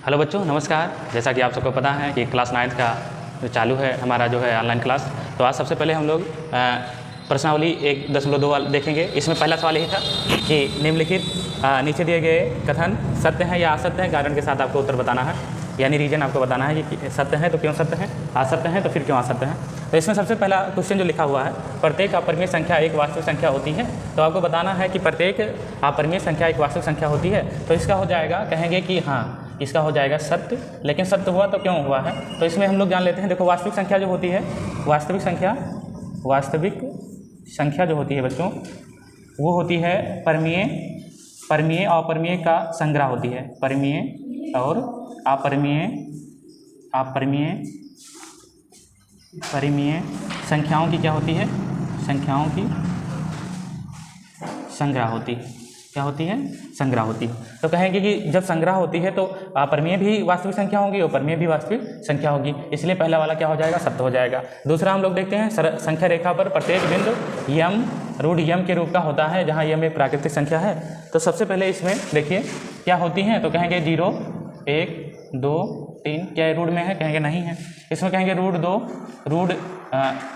Hello बच्चों, नमस्कार। जैसा कि आप सबको पता है कि क्लास 9th का जो चालू है हमारा जो है ऑनलाइन क्लास। तो आज सबसे पहले हम लोग प्रश्नावली 1.2 वाला देखेंगे। इसमें पहला सवाल यही था कि निम्नलिखित नीचे दिए गए कथन सत्य है या असत्य है, कारण के साथ आपको उत्तर बताना है, यानी रीजन आपको बताना है कि सत्य है तो क्यों सत्य है, असत्य है तो फिर क्यों असत्य है। तो इसमें सबसे पहला क्वेश्चन जो लिखा हुआ है, प्रत्येक अपरिमेय संख्या एक वास्तविक संख्या होती है। तो आपको बताना है कि प्रत्येक अपरिमेय संख्या एक वास्तविक संख्या होती है। तो इसका हो जाएगा, कहेंगे कि हाँ, इसका हो जाएगा सत्य। लेकिन सत्य हुआ तो क्यों हुआ है, तो इसमें हम लोग जान लेते हैं। देखो, वास्तविक संख्या जो होती है, वास्तविक संख्या जो होती है बच्चों, वो होती है परिमेय और अपरिमेय का संग्रह होती है। परिमेय और अपरिमेय संख्याओं की क्या होती है, संख्याओं की संग्रह होती है। क्या होती है, संग्रह होती है। तो कहेंगे कि जब संग्रह होती है तो अपरिमेय भी वास्तविक संख्या होगी और परिमेय भी वास्तविक संख्या होगी, इसलिए पहला वाला क्या हो जाएगा, सत्य हो जाएगा। दूसरा हम लोग देखते हैं, संख्या रेखा पर प्रत्येक बिंदु यम रूढ़ यम के रूप का होता है, जहाँ यम एक प्राकृतिक संख्या है। तो सबसे पहले इसमें देखिए क्या होती हैं, तो कहेंगे 0 1 2 3। क्या रूढ़ में है, कहेंगे नहीं है। इसमें कहेंगे रूढ़ 2 रूढ़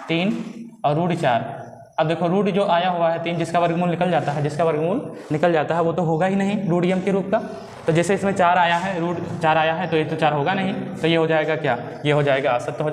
3 और रूढ़ 4। अब देखो, रूट जो आया हुआ है 3, जिसका वर्गमूल निकल जाता है, वो तो होगा ही नहीं रूट यम के रूप का। तो जैसे इसमें 4 आया है, रूट 4 आया है, तो ये तो 4 होगा नहीं। तो ये हो जाएगा क्या, ये हो जाएगा असत्य हो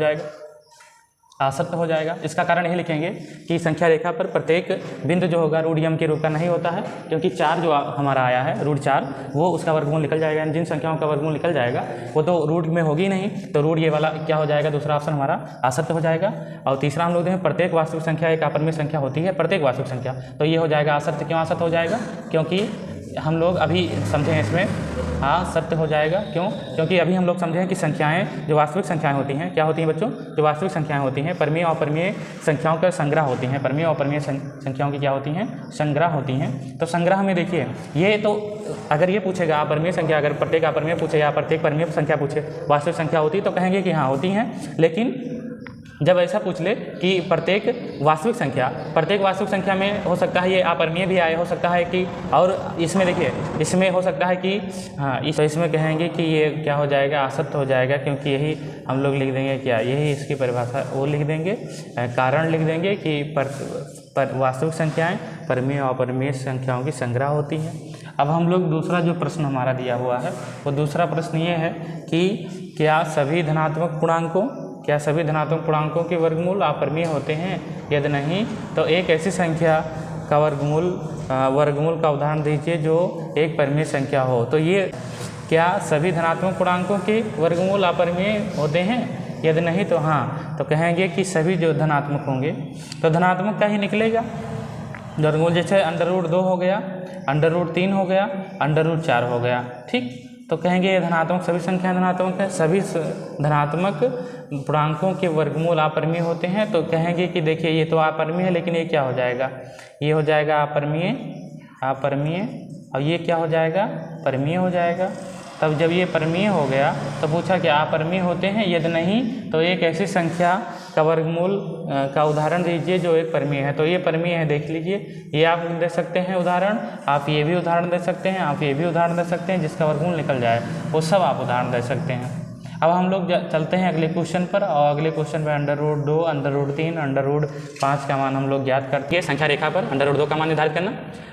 जाएगा। इसका कारण यही लिखेंगे कि संख्या रेखा पर प्रत्येक बिंदु जो होगा रूट यम के रूप का नहीं होता है, क्योंकि 4 जो हमारा आया है रूट 4, वो उसका वर्गमूल निकल जाएगा। जिन संख्याओं का वर्गमूल निकल जाएगा वो तो रूट में होगी नहीं, तो रूट ये वाला क्या हो जाएगा, दूसरा ऑप्शन हमारा असत्य हो जाएगा। और तीसरा हम लोग देखें, प्रत्येक वास्तविक संख्या एक अपरिमेय संख्या होती है, प्रत्येक वास्तविक संख्या, तो ये हो जाएगा असत्य। क्यों असत्य हो जाएगा, क्योंकि हम लोग अभी समझे हैं इसमें, हाँ सत्य हो जाएगा। क्यों, क्योंकि अभी हम लोग समझे हैं कि संख्याएं जो वास्तविक संख्याएं होती हैं, क्या होती हैं बच्चों, जो वास्तविक संख्याएं होती हैं परिमेय और अपरिमेय संख्याओं का संग्रह होती हैं। परिमेय और अपरिमेय संख्याओं की क्या होती हैं, संग्रह होती हैं। तो संग्रह में देखिए, ये तो अगर ये पूछेगा अपरिमेय संख्या, अगर प्रत्येक अपरिमेय पूछे या प्रत्येक परिमेय संख्या पूछे वास्तविक संख्या होती, तो कहेंगे कि हाँ होती हैं। लेकिन जब ऐसा पूछ ले कि प्रत्येक वास्तविक संख्या में हो सकता है ये अपरिमेय भी आए, हो सकता है कि, और इसमें देखिए, इसमें हो सकता है कि हाँ, इसमें कहेंगे कि ये क्या हो जाएगा, असत्य हो जाएगा। क्योंकि यही हम लोग लिख देंगे, क्या यही इसकी परिभाषा वो लिख देंगे, कारण लिख देंगे कि वास्तविक संख्याएं परिमेय और अपरिमेय संख्याओं की संग्रह होती हैं। अब हम लोग दूसरा जो प्रश्न हमारा दिया हुआ है, वो दूसरा प्रश्न ये है कि क्या सभी धनात्मक पूर्णांकों के वर्गमूल अपरिमेय होते हैं, यदि नहीं तो एक ऐसी संख्या का वर्गमूल का उदाहरण दीजिए जो एक परिमेय संख्या हो। तो ये क्या सभी धनात्मक पूर्णांकों के वर्गमूल अपरिमेय होते हैं, यदि नहीं तो हाँ, तो कहेंगे कि सभी जो धनात्मक होंगे तो धनात्मक का ही निकलेगा वर्गमूल। जैसे √2 हो गया, √3 हो गया, √4 हो गया, ठीक। तो कहेंगे ये धनात्मक, सभी संख्याएं धनात्मक है, सभी धनात्मक पूर्णांकों के वर्गमूल अपरिमेय होते हैं। तो कहेंगे कि देखिए ये तो अपरिमेय है, लेकिन ये क्या हो जाएगा, ये हो जाएगा अपरिमेय, और ये क्या हो जाएगा, परिमेय हो जाएगा। तब जब ये परिमेय हो गया तो पूछा कि अपरिमेय होते हैं, यदि नहीं तो एक ऐसी संख्या का वर्गमूल का उदाहरण दीजिए जो एक परिमेय है। तो ये परिमेय है, देख लीजिए, ये आप दे सकते हैं उदाहरण, आप ये भी उदाहरण दे सकते हैं, आप ये भी उदाहरण दे सकते हैं, जिसका वर्गमूल निकल जाए वो सब आप उदाहरण दे सकते हैं। अब हम लोग चलते हैं अगले क्वेश्चन पर, और अगले क्वेश्चन में √2 √3 √5 का मान हम लोग ज्ञात करके संख्या रेखा पर √2 का मान निर्धारित करना।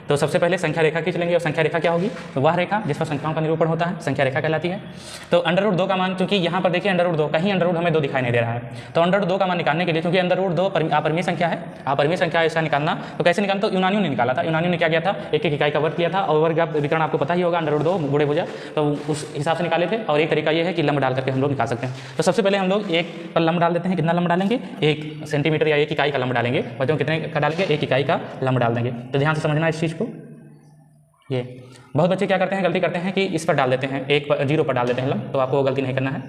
तो सबसे पहले संख्या रेखा खींच लेंगे, और संख्या रेखा क्या होगी, तो वह रेखा जिस पर संख्याओं का निरूपण होता है संख्या रेखा कहलाती है। तो √2 का मान, क्योंकि यहाँ पर देखिए √2 कहीं √2 हमें 2 दिखाई नहीं दे रहा है, तो √2 का मान निकालने के लिए, क्योंकि √2 अपरिमेय संख्या है, अपरिमेय संख्या ऐसा निकालना, तो कैसे निकालना, तो यूनानियों ने निकाला था। यूनानियों ने क्या किया था, एक इकाई का वर्ग किया था, और वर्ग विकर्ण आपको पता ही होगा, √2 गुणे भुजा, तो उस हिसाब से निकाले थे। और एक तरीका ये है कि लंब डाल करके हम लोग निकाल सकते हैं। तो सबसे पहले हम लोग एक पर लंब डाल देते हैं। कितना लंब डालेंगे, 1 सेंटीमीटर या 1 इकाई का लंब डालेंगे। बच्चों कितने का डालेंगे, 1 इकाई का लंब डाल देंगे। तो ध्यान से समझना इस चीज़ को। ये बहुत बच्चे क्या करते हैं, गलती करते हैं कि इस पर डाल देते हैं, 0 पर डाल देते हैं लंब, तो आपको वो गलती नहीं करना है,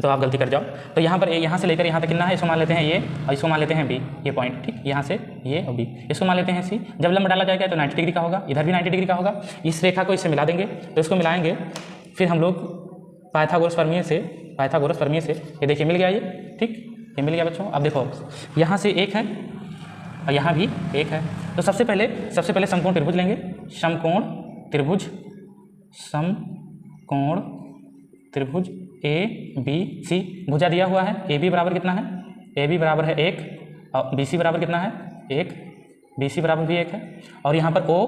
तो आप गलती कर जाओ। तो यहाँ पर यहाँ से लेकर यहाँ तक कितना है, इसको मान लेते हैं ये, और इसको मान लेते हैं B, ये पॉइंट, ठीक। यहाँ से ये और B, इसको मान लेते हैं C। जब लंब डाला जाएगा तो 90 डिग्री का होगा, इधर भी 90 डिग्री का होगा। इस रेखा को इससे मिला देंगे, तो इसको मिलाएंगे, फिर हम लोग पाइथागोरस प्रमेय से ये देखिए मिल गया ये, ठीक, ये मिल गया बच्चों। अब देखो यहाँ से 1 है और यहाँ भी 1 है। तो सबसे पहले समकोण त्रिभुज लेंगे, समकोण त्रिभुज ए बी सी, भुजा दिया हुआ है, ए बी बराबर कितना है, ए बी बराबर है 1 और बी सी बराबर कितना है 1, बी सी बराबर भी 1 है। और यहाँ पर ओ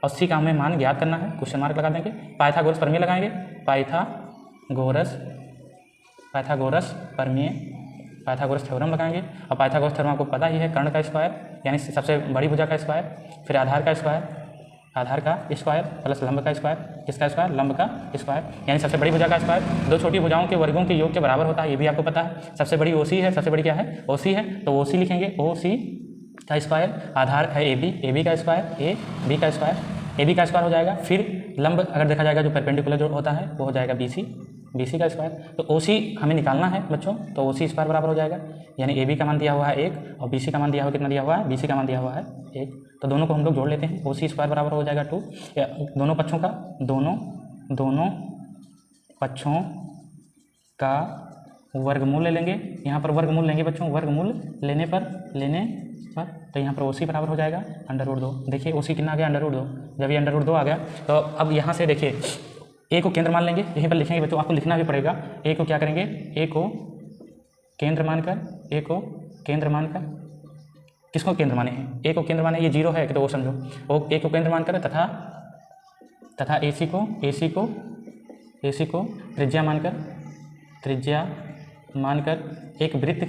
और सी का हमें मान ज्ञात करना है, क्वेश्चन मार्क लगा देंगे, पाइथागोरस प्रमेय लगाएंगे, पाइथागोरस प्रमेय, पाइथागोरस थ्योरम लगाएंगे। और पाइथागोरस थ्योरम आपको पता ही है, कर्ण का स्क्वायर यानी सबसे बड़ी भुजा का स्क्वायर, फिर आधार का स्क्वायर प्लस लंब का स्क्वायर, किसका स्क्वायर, लंब का स्क्वायर, यानी सबसे बड़ी भुजा का स्क्वायर दो छोटी भुजाओं के वर्गों के योग के बराबर होता है, ये भी आपको पता है। सबसे बड़ी ओसी है, सबसे बड़ी क्या है, ओसी है, तो ओसी लिखेंगे, ओसी का स्क्वायर, आधार है ए बी का स्क्वायर, ए बी का स्क्वायर हो जाएगा। फिर लंब अगर देखा जाएगा जो परपेंडिकुलर जो होता है वो हो जाएगा बी सी का स्क्वायर। तो ओ सी हमें निकालना है बच्चों, तो ओ सी स्क्वायर बराबर हो जाएगा, यानी ए बी का मान दिया हुआ है 1 और बी सी का मान दिया हुआ कितना दिया हुआ है, बी सी का मान दिया हुआ है 1, तो दोनों को हम लोग जोड़ लेते हैं, ओ सी स्क्वायर बराबर हो जाएगा 2, दोनों पक्षों का वर्गमूल ले लेंगे, यहाँ पर वर्गमूल लेंगे बच्चों, वर्गमूल लेने पर तो यहाँ पर ओ सी बराबर हो जाएगा √2। देखिए ओ सी कितना आ गया √2, जब ये √2 आ गया तो अब यहाँ से देखिए ए को केंद्र मान लेंगे, यहीं पर लिखेंगे बच्चों, आपको लिखना भी पड़ेगा, ए को क्या करेंगे, ए को केंद्र मानकर, किसको केंद्र माने हैं, ए को केंद्र माने, ये 0 है तो वो समझो, वो ए को केंद्र मानकर तथा ए सी को त्रिज्या मानकर एक वृत्त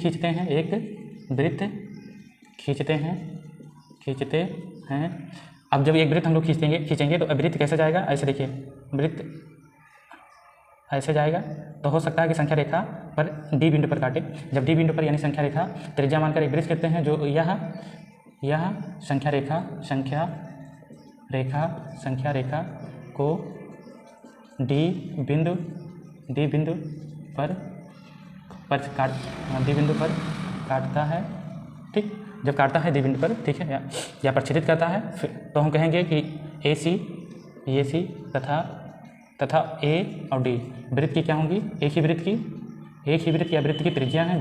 खींचते हैं। अब जब एक वृत्त हम लोग खींचेंगे तो वृत्त कैसे जाएगा, ऐसे देखिए, वृत्त ऐसे जाएगा तो हो सकता है कि संख्या रेखा पर डी बिंदु पर काटे। जब डी बिंदु पर यानी संख्या रेखा त्रिज्या मानकर एक वृत्त कहते हैं, जो यह संख्या रेखा को डी बिंदु पर काटता है, ठीक, जब काटता है डी बिंदु पर, ठीक है, या प्रच्छेदित करता है, तो हम कहेंगे कि ए सी तथा ए और डी वृत्त की क्या होंगी, एक ही वृत्त या वृत्त की त्रिज्या है,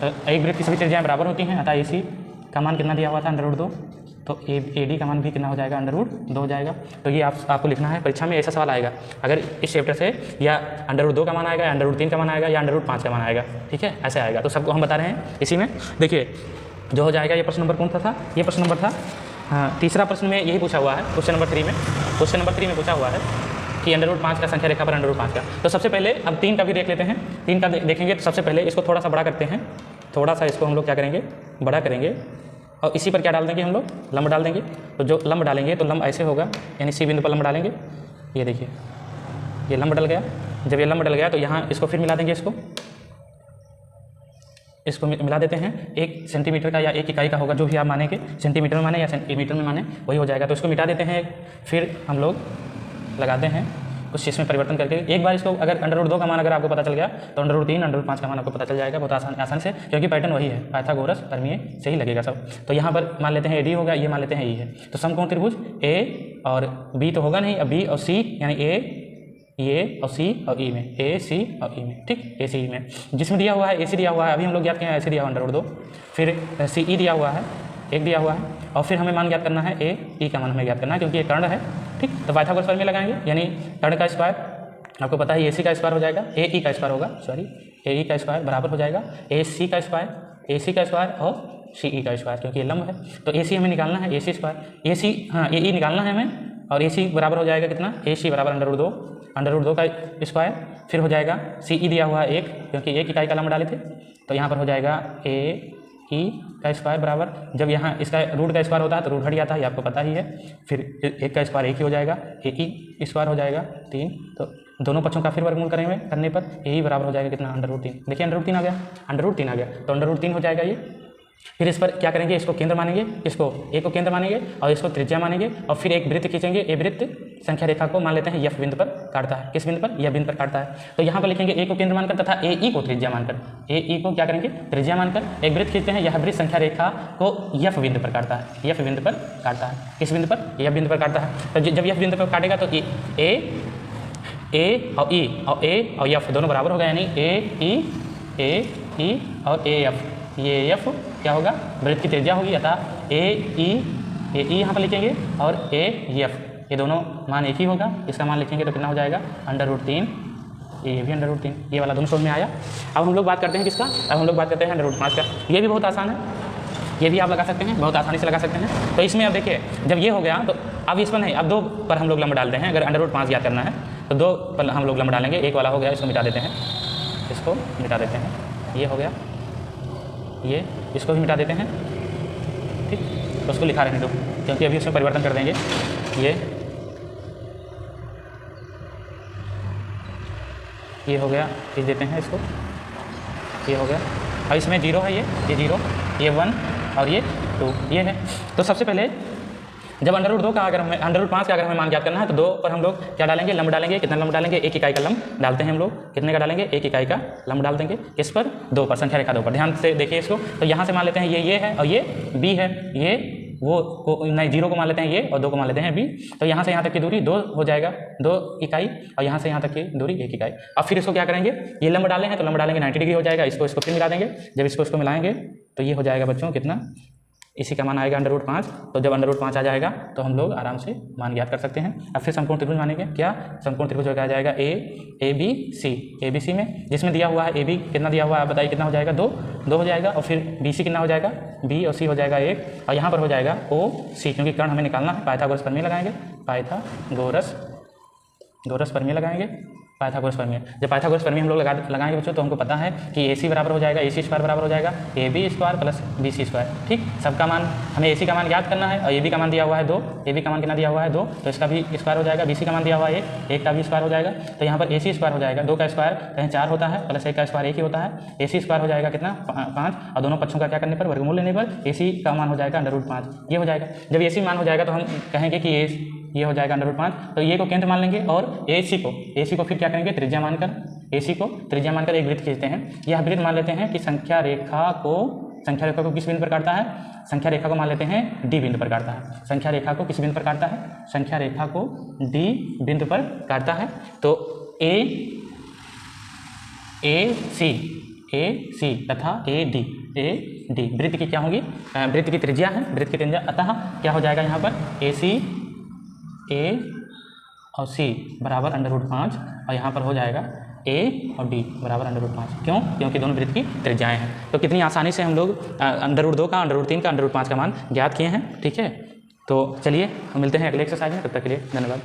तो एक वृत्त की सभी त्रिज्याएं बराबर होती हैं, अतः ए सी का मान कितना दिया हुआ था √2, तो ए डी का मान भी कितना हो जाएगा √2 हो जाएगा। तो ये आपको लिखना है, परीक्षा में ऐसा सवाल आएगा अगर इस चैप्टर से, या √2 का मान आएगा, या √3 का मान आएगा, या √5 का मान आएगा, ठीक है, ऐसे आएगा। तो सबको हम बता रहे हैं इसी में। देखिए जो हो जाएगा, ये प्रश्न नंबर कौन सा था, ये प्रश्न नंबर था, हाँ, तीसरा प्रश्न में यही पूछा हुआ है, क्वेश्चन नंबर 3 में पूछा हुआ है कि √5 का संख्या रेखा पर √5 का। तो सबसे पहले अब 3 का भी देख लेते हैं, 3 का देखेंगे तो सबसे पहले इसको थोड़ा सा बड़ा करते हैं, थोड़ा सा इसको हम लोग क्या करेंगे, बड़ा करेंगे, और इसी पर क्या डाल देंगे हम लोग, लंब डाल देंगे। तो जो लंब डालेंगे तो लंब ऐसे होगा, यानी सी बिंदु पर लंब डालेंगे, ये देखिए ये लंब डल गया। जब ये लंब डल गया तो यहाँ इसको फिर मिला देंगे, इसको मिला देते हैं, 1 सेंटीमीटर का या 1 इकाई का होगा, जो भी आप मानेंगे, सेंटीमीटर में माने या सेंटीमीटर में माने वही हो जाएगा। तो इसको मिटा देते हैं, फिर हम लोग लगाते हैं कुछ इसमें परिवर्तन करके। एक बार इसको अगर √2 का मान अगर आपको पता चल गया तो √3 √5 का मान आपको पता चल जाएगा बहुत आसान से, क्योंकि पैटर्न वही है, पाइथागोरस प्रमेय से ही लगेगा सब। तो यहाँ पर मान लेते हैं ए डी होगा, ये मान लेते हैं ई है, तो समकोण त्रिभुज ए और बी तो होगा नहीं, अब बी और सी, यानी ए और सी और ई में, ए सी और ई में, ठीक, ए सी ई में, जिसमें दिया हुआ है ए सी दिया हुआ है, अभी हम लोग ज्ञात किए हैं ऐसे दिया हुआ √2, फिर सी ई दिया हुआ है, 1 दिया हुआ है, और फिर हमें मान ज्ञात करना है ए ई का मान हमें ज्ञात करना है, क्योंकि ये कर्ण है, ठीक। तो पाइथागोरस प्रमेय लगाएंगे, यानी कर्ण का स्क्वायर आपको पता है ए सी का स्क्वायर हो जाएगा, ए ई का स्क्वायर होगा, सॉरी, ए ई का स्क्वायर बराबर हो जाएगा ए सी का स्क्वायर और सी ई का स्क्वायर, क्योंकि ये लंब है। तो ए सी हमें निकालना है, ए सी स्क्वायर, ए सी, हाँ, ए ई निकालना है हमें, और ए सी बराबर हो जाएगा कितना, ए सी बराबर √2 का स्क्वायर, फिर हो जाएगा सी ई दिया हुआ है 1, क्योंकि 1 इकाई का लंब डाले थे, तो यहाँ पर हो जाएगा ए ई का स्क्वायर बराबर, जब यहाँ इसका रूट का स्क्वायर होता है तो रूट हट जाता है, ये आपको पता ही है, फिर 1 का स्क्वायर 1 ही हो जाएगा, ए ई स्क्वायर हो जाएगा 3, तो दोनों पक्षों का फिर वर्गमूल करने पर ए ई बराबर हो जाएगा कितना, √3। देखिए √3 आ गया, तो √3 हो जाएगा ये। फिर इस पर क्या करेंगे, इसको केंद्र मानेंगे, इसको ए को केंद्र मानेंगे और इसको त्रिज्या मानेंगे, और फिर एक वृत्त खींचेंगे, ए वृत्त संख्या रेखा को मान लेते हैं एफ बिंदु पर काटता है, किस बिंदु पर, यह बिंदु पर काटता है। तो यहाँ पर लिखेंगे ए को केंद्र मानकर तथा ए ई को त्रिज्या मानकर, ए ई को क्या करेंगे, त्रिज्या मानकर एक वृत्त खींचते हैं, यह वृत्त संख्या रेखा को एफ बिंदु पर काटता है, एफ बिंदु पर काटता है, किस बिंदु पर, एफ बिंदु पर काटता है। तो जब एफ बिंदु पर काटेगा तो ए और ई और एफ दोनों बराबर होगा, यानी ए ई और ए एफ, ये एफ क्या होगा, वृत्त की त्रिज्या होगी, अतः ए ई यहाँ पर लिखेंगे, और ए ये दोनों मान एक ही होगा, इसका मान लिखेंगे तो कितना हो जाएगा √3, ये भी √3, ये वाला दोनों समझ में आया। अब हम लोग बात करते हैं किसका, अब हम लोग बात करते हैं √5 का। ये भी बहुत आसान है, ये भी आप लगा सकते हैं, बहुत आसानी से लगा सकते हैं। तो इसमें अब देखिए जब ये हो गया तो अब इस पर नहीं, अब 2 पर हम लोग लंब डालते हैं। अगर √5 ज्ञात करना है तो 2 पर हम लोग लंब डालेंगे। एक वाला हो गया, इसको मिटा देते हैं, इसको मिटा देते हैं, ये हो गया, ये इसको भी मिटा देते हैं, ठीक। तो उसको लिखा रहने दो क्योंकि अभी उसमें परिवर्तन कर देंगे। ये हो गया, लिख देते हैं इसको, ये हो गया। अब इसमें 0 है, ये 0, ये 1 और ये 2, ये है। तो सबसे पहले जब √2 का अगर हमें √5 का अगर हमें मान ज्ञात करना है तो 2 पर हम लोग क्या डालेंगे, लंब डालेंगे। कितना लंब डालेंगे, 1 इकाई का लंब डालते हैं हम लोग। कितने का डालेंगे, 1 इकाई का लंब डाल देंगे। किस पर, 2 पर, संख्या रेखा 2 पर। ध्यान से देखिए इसको, तो यहाँ से मान लेते हैं ये है और ये b है, ये वो को नहीं 0 को मान लेते हैं ये और 2 को मान लेते हैं b। तो यहाँ से यहाँ तक की दूरी 2 हो जाएगा, 2 इकाई, और यहाँ से यहाँ तक की दूरी 1 इकाई। अब फिर इसको क्या करेंगे, ये लंब डाले हैं तो लंब डालेंगे 90 डिग्री हो जाएगा। इसको फिर मिला देंगे। जब इसको मिलाएंगे तो ये हो जाएगा बच्चों कितना, इसी का मान आएगा √5। तो जब √5 आ जाएगा तो हम लोग आराम से मान ज्ञात कर सकते हैं। अब फिर समकोण त्रिभुज मानेंगे। क्या समकोण त्रिभुज हो जाएगा ABC में, जिसमें दिया हुआ है AB कितना दिया हुआ है, आप बताइए कितना हो जाएगा, 2 हो जाएगा। और फिर BC कितना हो जाएगा, B और C हो जाएगा 1, और यहाँ पर हो जाएगा OC, क्योंकि कर्ण हमें निकालना है। पाइथागोरस प्रमेय लगाएंगे, पाइथागोरस प्रमेय लगाएंगे, पाइथागोरस प्रमेय। जब पाइथागोरस प्रमेय हम लोग लगाएंगे बच्चों तो हमको पता है कि AC बराबर हो जाएगा, AC² बराबर हो जाएगा AB² + BC², ठीक। सबका मान हमें AC का मान याद करना है, और AB का मान दिया हुआ है 2, AB का मान कितना दिया हुआ है 2, तो इसका भी स्क्वायर हो जाएगा। BC का मान दिया हुआ है 1 का भी स्क्वायर हो जाएगा। तो यहाँ पर AC² हो जाएगा, 2 का स्क्वायर कहीं 4 होता है, प्लस 1 का स्क्वायर 1 ही होता है। AC² हो जाएगा कितना, 5, और दोनों पक्षों का क्या करने पर, वर्गमूल लेने पर AC का मान हो जाएगा √5, ये हो जाएगा। जब AC मान हो जाएगा तो हम कहेंगे कि ये हो जाएगा √5। तो ये को केंद्र मान लेंगे और AC को फिर क्या करेंगे, त्रिज्या मानकर, AC को त्रिज्या मानकर एक वृत्त खींचते हैं। यह वृत्त मान लेते हैं कि संख्या रेखा को किस बिंदु पर काटता है, संख्या रेखा को मान लेते हैं D बिंदु पर काटता है। संख्या रेखा को किस बिंदु पर काटता है, संख्या रेखा को D बिंदु पर काटता है। तो AC तथा AD वृत्त की क्या होगी, वृत्त की त्रिज्या है, वृत्त की त्रिज्या। अतः क्या हो जाएगा यहाँ पर, AC A और C बराबर √5, और यहाँ पर हो जाएगा A और D बराबर √5। क्यों, क्योंकि दोनों वृत्त की त्रिज्याएं हैं। तो कितनी आसानी से हम लोग √2 का, √3 का, √5 का मान ज्ञात किए हैं, ठीक है। तो चलिए मिलते हैं अगले एक्सरसाइज में, तब तक के लिए धन्यवाद।